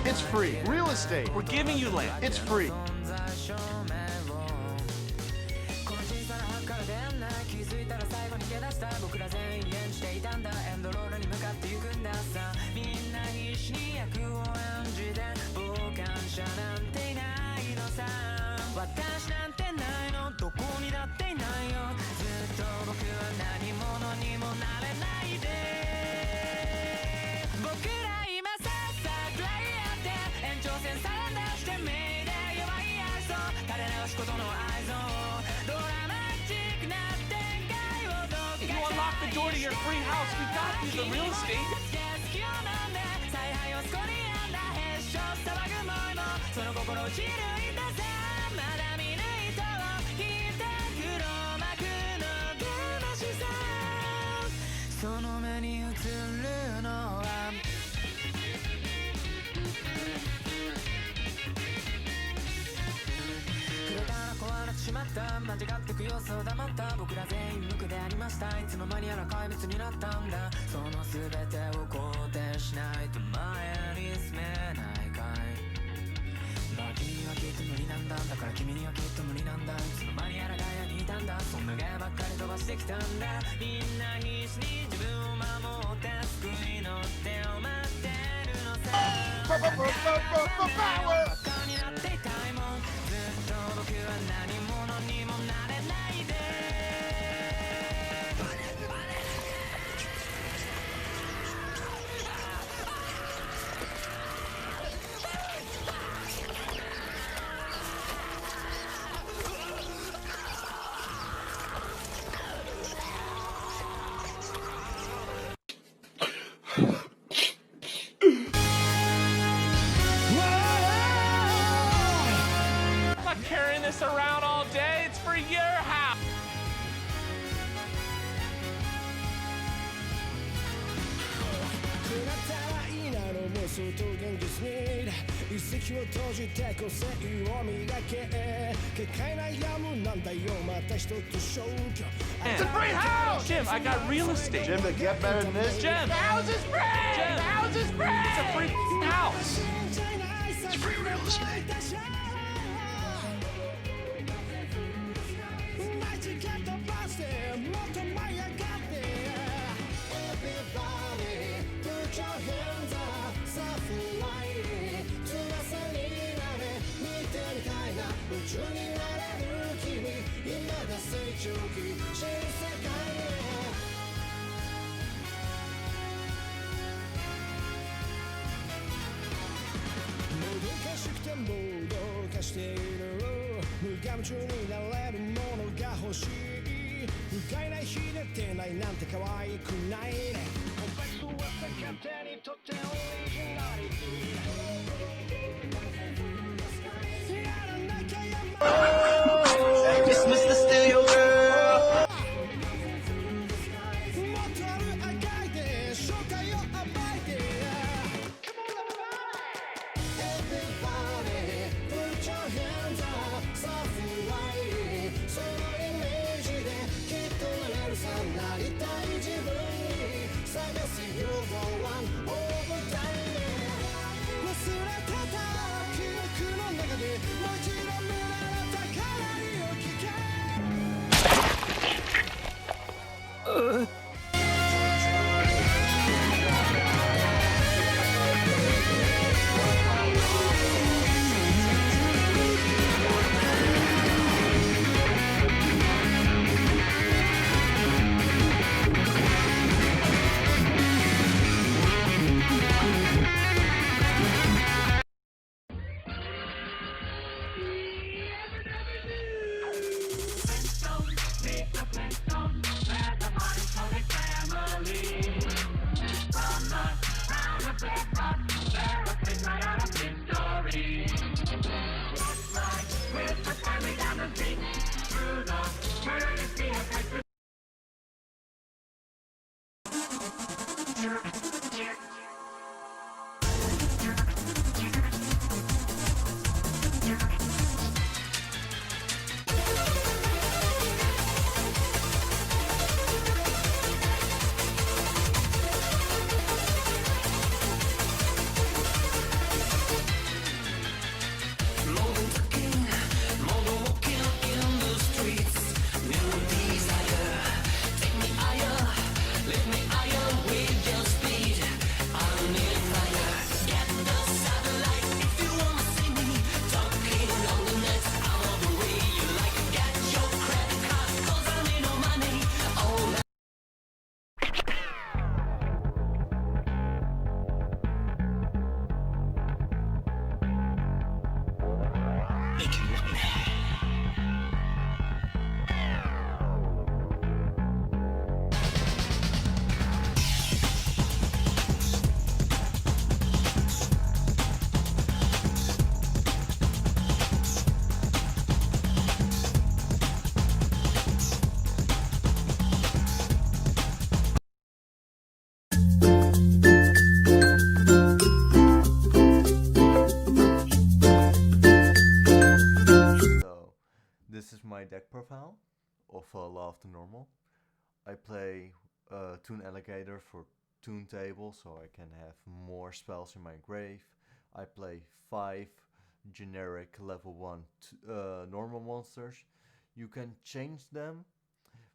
It's free. Real estate. We're giving you land. It's free. If you unlock the door to your free house, we got you the real estate. I'm not carrying this around all day. It's for your house. It's a free house! Jim, I got real estate. Jim, to get better than this. Jim, The house is free! Jim. The house is free! it's a free house. It's free real estate. Dismiss the stereo girl. my deck profile of Law of the Normal. I play Toon Alligator for Toon Table, so I can have more spells in my grave. I play 5 generic level 1 normal monsters. You can change them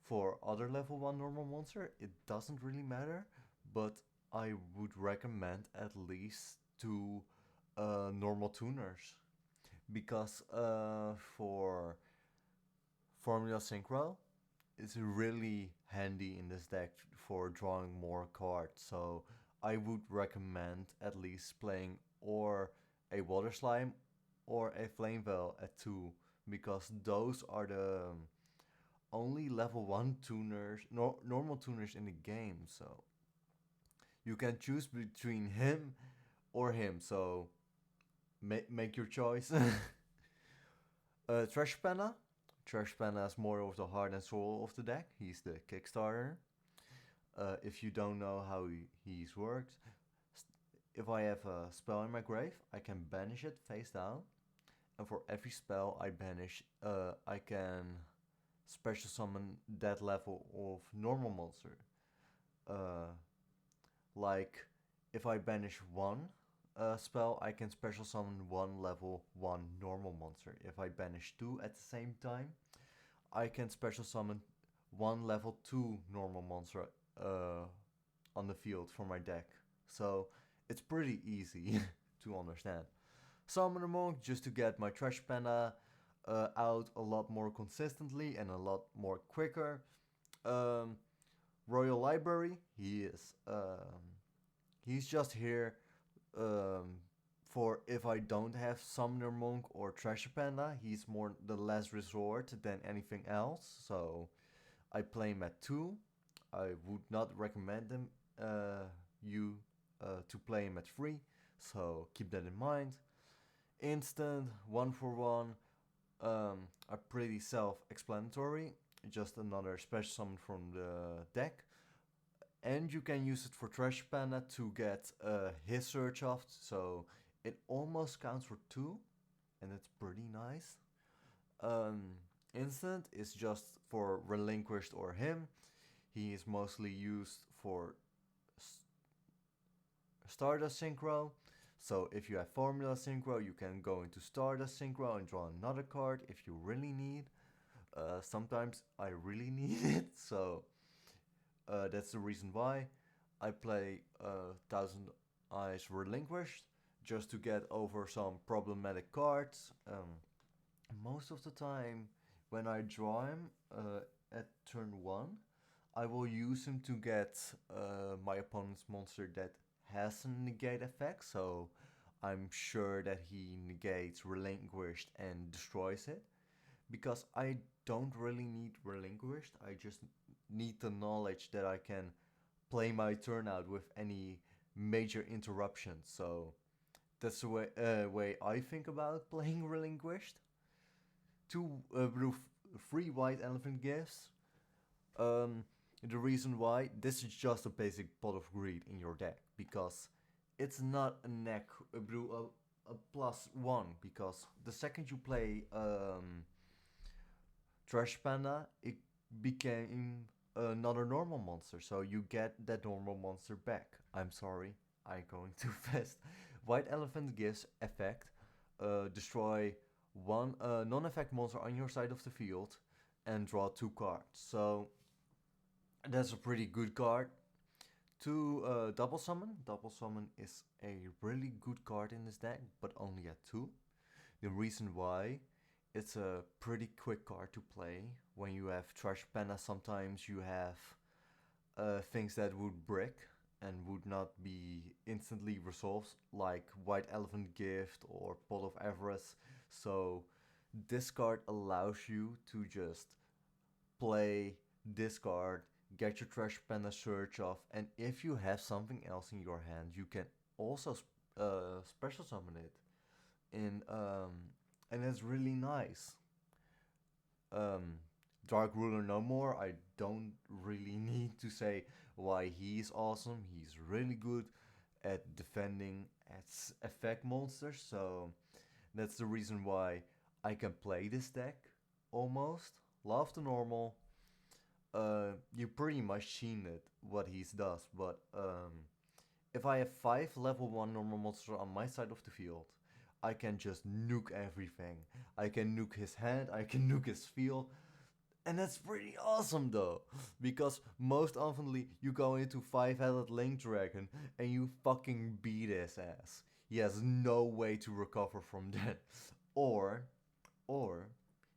for other level 1 normal monster. It doesn't really matter, but I would recommend at least 2 normal tuners. Because for Formula Synchro, it's really handy in this deck for drawing more cards. So I would recommend at least playing or a Water Slime or a Flame Veil at 2, because those are the only level 1 tuners, normal tuners in the game. So you can choose between him or him. So make your choice. Trash Panna. Trash Panna is more of the heart and soul of the deck. He's the Kickstarter. If you don't know how he's worked, if I have a spell in my grave, I can banish it face down. And for every spell I banish, I can special summon that level of normal monster. Like, if I banish one spell, I can special summon one level 1 normal monster. If I banish 2 at the same time, I can special summon one level 2 normal monster on the field for my deck. So it's pretty easy to understand. Summon a Monk just to get my Trash Panda out a lot more consistently and a lot more quicker. Royal Library, he's just here for if I don't have Summoner Monk or Treasure Panda. He's more the last resort than anything else. So I play him at 2. I would not recommend him you to play him at 3. So keep that in mind. Instant, 1 for 1, are pretty self-explanatory. Just another special summon from the deck. And you can use it for Trash Panda to get his search off, so it almost counts for 2, and it's pretty nice. Instant is just for Relinquished or him. He is mostly used for Stardust Synchro. So if you have Formula Synchro, you can go into Stardust Synchro and draw another card if you really need. Sometimes I really need it, so that's the reason why I play Thousand Eyes Relinquished, just to get over some problematic cards. Most of the time, when I draw him at turn 1, I will use him to get my opponent's monster that has a negate effect, so I'm sure that he negates Relinquished and destroys it. Because I don't really need Relinquished, I just need the knowledge that I can play my turn out with any major interruptions. So that's the way I think about playing Relinquished. 2 blue, 3 white elephant gifts. The reason why, this is just a basic Pot of Greed in your deck, because it's not a neck, a blue, a +1, because the second you play Trash Panda, it became another normal monster, so you get that normal monster back. I'm sorry, I'm going too fast. White Elephant gives effect, destroy one non-effect monster on your side of the field and draw 2 cards. So that's a pretty good card. To double summon. Double summon is a really good card in this deck, but only at 2. The reason why, it's a pretty quick card to play. When you have Trash Panda, sometimes you have things that would brick and would not be instantly resolved, like White Elephant Gift or Pot of Avarice. So this card allows you to just play this card, get your Trash Panda search off, and if you have something else in your hand, you can also special summon it. And it's really nice. Dark Ruler no more. I don't really need to say why he's awesome. He's really good at defending its effect monsters, so that's the reason why I can play this deck. almost. Love the normal. You pretty much seen it, what he does, but if I have 5 level 1 normal monsters on my side of the field, I can just nuke everything. I can nuke his hand, I can nuke his field, and that's pretty awesome though, because most oftenly you go into 5-headed Link Dragon and you fucking beat his ass. He has no way to recover from that. Or, or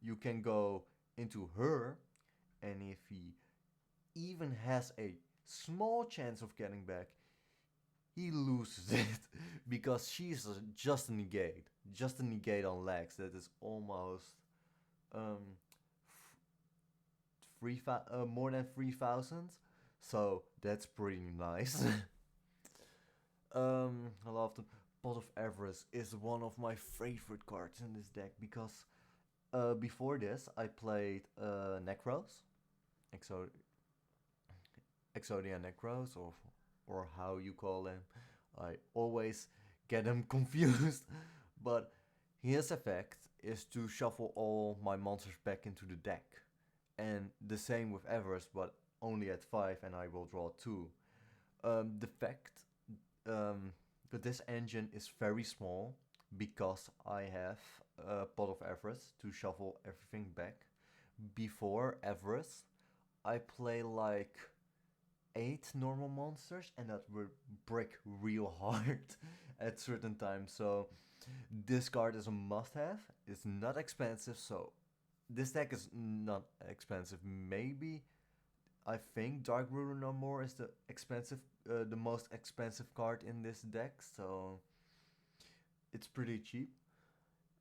you can go into her, and if he even has a small chance of getting back, he loses it because she's just a negate on legs that is almost um more than 3,000. So that's pretty nice. I love the Pot of Everest is one of my favorite cards in this deck because before this I played Necros, Exo- Exodia Necros, or how you call them. I always get them confused. But his effect is to shuffle all my monsters back into the deck. And the same with Everest, but only at 5 and I will draw 2. The fact that this engine is very small because I have a Pot of Everest to shuffle everything back. Before Everest, I play like 8 normal monsters and that will break real hard at certain times. So this card is a must-have. It's not expensive, so this deck is not expensive. Maybe I think Dark Ruler No More is the most expensive card in this deck, so it's pretty cheap.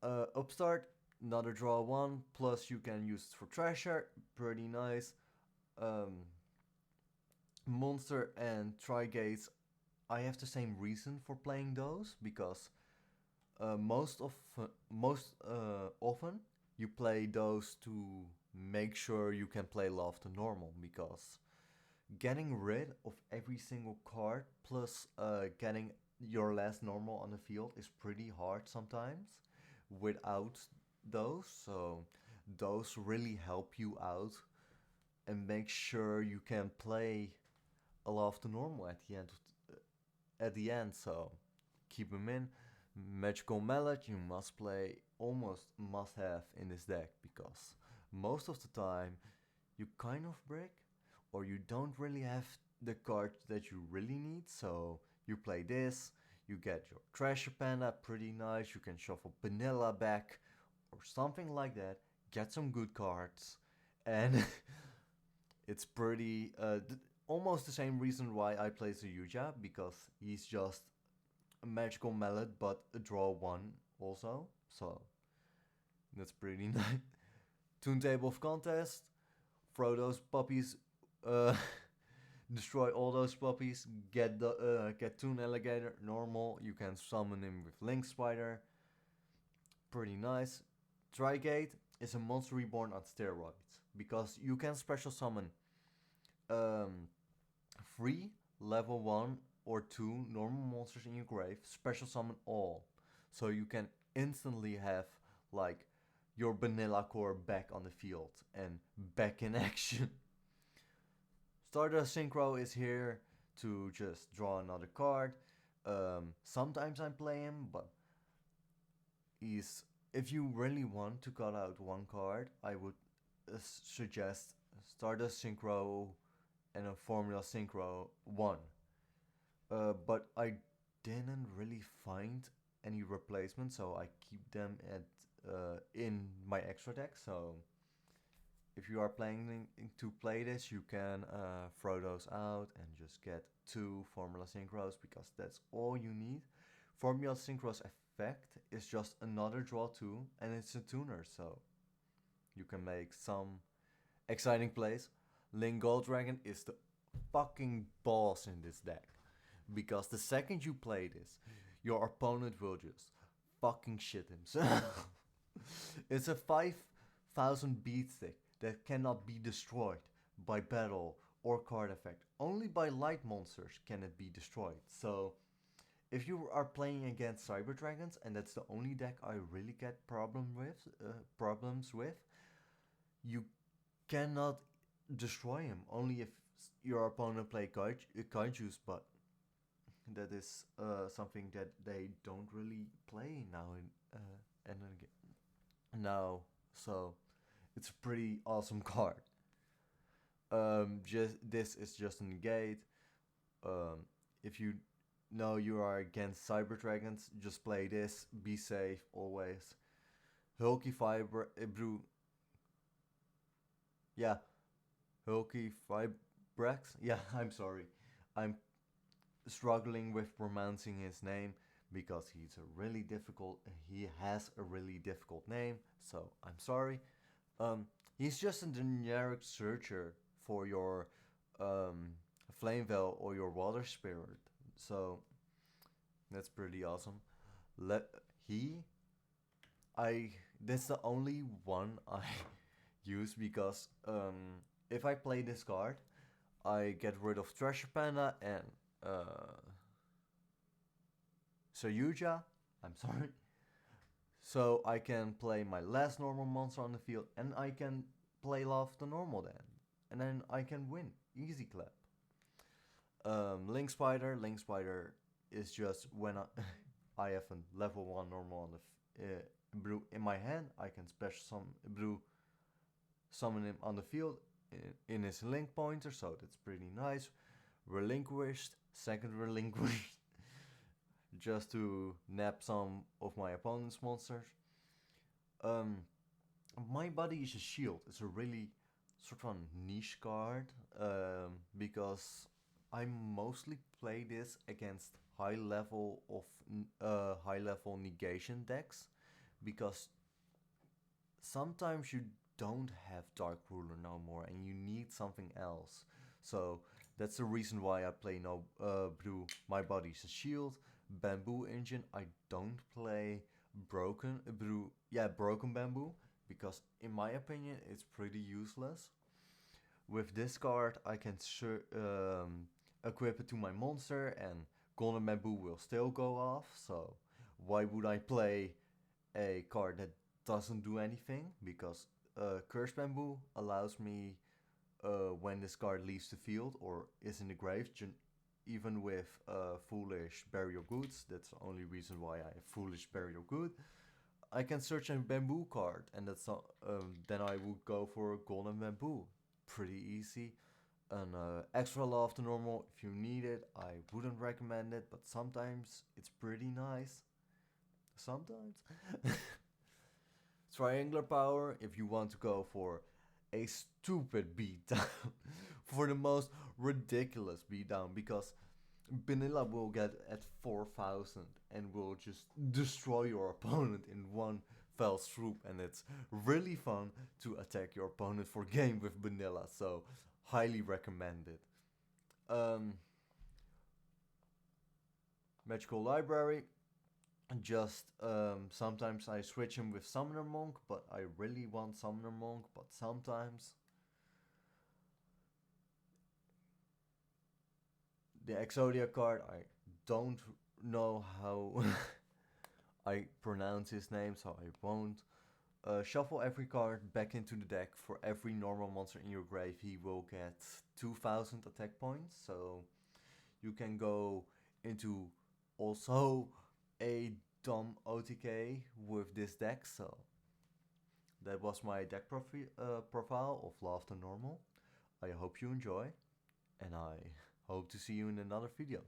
Upstart, another draw 1, plus you can use it for treasure, pretty nice. Monster and Trigates, I have the same reason for playing those because most often you play those to make sure you can play Love to Normal, because getting rid of every single card plus getting your last normal on the field is pretty hard sometimes without those. So those really help you out and make sure you can play a Love to Normal at the end. At the end, so keep them in. Magical Mallet you must play, almost must have in this deck, because most of the time you kind of break or you don't really have the card that you really need, so you play this, you get your Treasure Panda, pretty nice, you can shuffle Vanilla back or something like that, get some good cards, and it's pretty almost the same reason why I play Zuyuja, because he's just a Magical Mallet but a draw 1 also, so that's pretty nice. Toon Table of Contest, throw those puppies, destroy all those puppies, get Toon Alligator, normal, you can summon him with Link Spider, pretty nice. Trigate is a monster reborn on steroids, because you can special summon 3 level 1 or 2 normal monsters in your grave, special summon all, so you can instantly have like your vanilla core back on the field and back in action. Stardust Synchro is here to just draw another card. Sometimes I play him, but if you really want to cut out one card, I would suggest Stardust Synchro and a Formula Synchro 1. But I didn't really find any replacement, so I keep them at in my extra deck. So if you are planning to play this, you can throw those out and just get 2 Formula Synchros, because that's all you need. Formula Synchro's effect is just another draw 2, and it's a tuner, so you can make some exciting plays. Link Gold Dragon is the fucking boss in this deck, because the second you play this, your opponent will just fucking shit himself. It's a 5,000 beat stick that cannot be destroyed by battle or card effect. Only by light monsters can it be destroyed. So if you are playing against Cyber Dragons, and that's the only deck I really get problems with, you cannot destroy him. Only if your opponent play kaijus, but that is something that they don't really play now and again now. So it's a pretty awesome card. Just this is just a negate. If you know you are against Cyber Dragons, just play this. Be safe always. Hulky Fiber Brew. Yeah, Hulky Fibrax. Yeah, I'm sorry. I'm struggling with pronouncing his name because he's a really difficult. He has a really difficult name, so I'm sorry. He's just a generic searcher for your Flame Veil or your Water Spirit, so that's pretty awesome. Let he, I that's the only one I use because if I play this card, I get rid of Treasure Panda and Sayuja. I'm sorry. So I can play my last normal monster on the field and I can play Love the Normal then. And then I can win. Easy clap. Link Spider. Link Spider is just when I have a level 1 normal on the brew in my hand. I can special brew summon him on the field in his link pointer, so that's pretty nice. Relinquished, second relinquished, just to nap some of my opponent's monsters. My Body is a Shield. It's a really sort of niche card because I mostly play this against high level negation decks because sometimes you don't have Dark Ruler no more and you need something else. So that's the reason why I play no Brew My Body's a Shield. Bamboo Engine, I don't play Broken Bamboo because in my opinion it's pretty useless. With this card I can equip it to my monster and Golden Bamboo will still go off, so why would I play a card that doesn't do anything? Because Curse Bamboo allows me when this card leaves the field or is in the grave, even with Foolish Burial Goods, that's the only reason why I have Foolish Burial Good, I can search a Bamboo card and that's not, then I would go for Golden Bamboo. Pretty easy. And extra Love to Normal, if you need it, I wouldn't recommend it, but sometimes it's pretty nice. Sometimes. Triangular Power, if you want to go for a stupid beatdown, for the most ridiculous beatdown, because Vanilla will get at 4000 and will just destroy your opponent in one fell swoop, and it's really fun to attack your opponent for game with Vanilla, so highly recommended. Magical Library, just sometimes I switch him with Summoner Monk, but I really want Summoner Monk, but sometimes the Exodia card, I don't know how I pronounce his name, so I won't. Shuffle every card back into the deck. For every normal monster in your grave, he will get 2000 attack points, so you can go into also a dumb OTK with this deck. So that was my deck profile of Love to Normal. I hope you enjoy, and I hope to see you in another video.